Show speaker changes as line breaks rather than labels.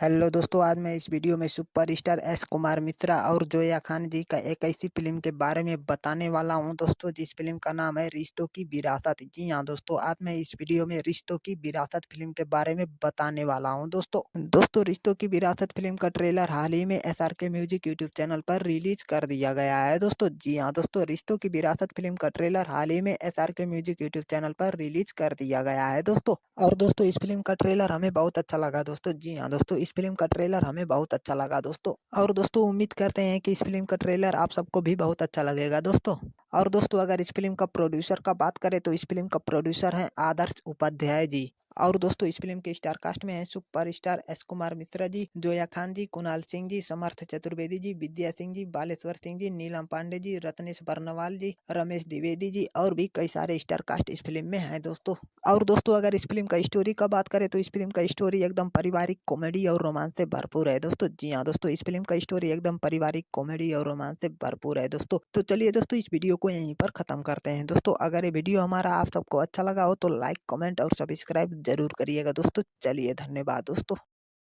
Hello दोस्तों, आज मैं इस वीडियो में सुपरस्टार एस कुमार मिश्रा और जोया खान जी का एक ऐसी फिल्म के बारे में बताने वाला हूं दोस्तों, जिस फिल्म का नाम है रिश्तों की विरासत। जी हां दोस्तों, आज मैं इस वीडियो में रिश्तों की विरासत फिल्म के बारे में बताने वाला हूं। दोस्तों रिश्तों की विरासत फिल्म का ट्रेलर हाल ही में SRK म्यूजिक यूट्यूब चैनल पर रिलीज कर दिया गया है दोस्तों। जी हाँ दोस्तों, रिश्तों की विरासत फिल्म का ट्रेलर हाल ही में SRK म्यूजिक यूट्यूब चैनल पर रिलीज कर दिया गया है दोस्तों। और दोस्तों इस फिल्म का ट्रेलर हमें बहुत अच्छा लगा दोस्तों। जी हाँ दोस्तों, इस फिल्म का ट्रेलर हमें बहुत अच्छा लगा दोस्तों। और दोस्तों उम्मीद करते हैं कि इस फिल्म का ट्रेलर आप सबको भी बहुत अच्छा लगेगा दोस्तों। और दोस्तों अगर इस फिल्म का प्रोड्यूसर का बात करें तो इस फिल्म का प्रोड्यूसर है आदर्श उपाध्याय जी। और दोस्तों इस फिल्म के स्टार कास्ट में है सुपरस्टार एस कुमार मिश्रा जी, जोया खान जी, कुणाल सिंह जी, समर्थ चतुर्वेदी जी, विद्या सिंह जी, बालेश्वर सिंह जी, नीलम पांडे जी, रत्नेश बर्नवाल जी, रमेश द्विवेदी जी और भी कई सारे स्टार कास्ट इस फिल्म में हैं दोस्तों। और दोस्तों अगर इस फिल्म का स्टोरी का बात करें तो इस फिल्म का स्टोरी एकदम पारिवारिक कॉमेडी और रोमांस से भरपूर है दोस्तों। जी हाँ दोस्तों, इस फिल्म का स्टोरी एकदम पारिवारिक कॉमेडी और रोमांस से भरपूर है दोस्तों। तो चलिए दोस्तों इस वीडियो को यहीं पर खत्म करते हैं दोस्तों। अगर ये वीडियो हमारा आप सबको अच्छा लगा हो तो लाइक, कमेंट और सब्सक्राइब जरूर करिएगा दोस्तों। चलिए धन्यवाद दोस्तों।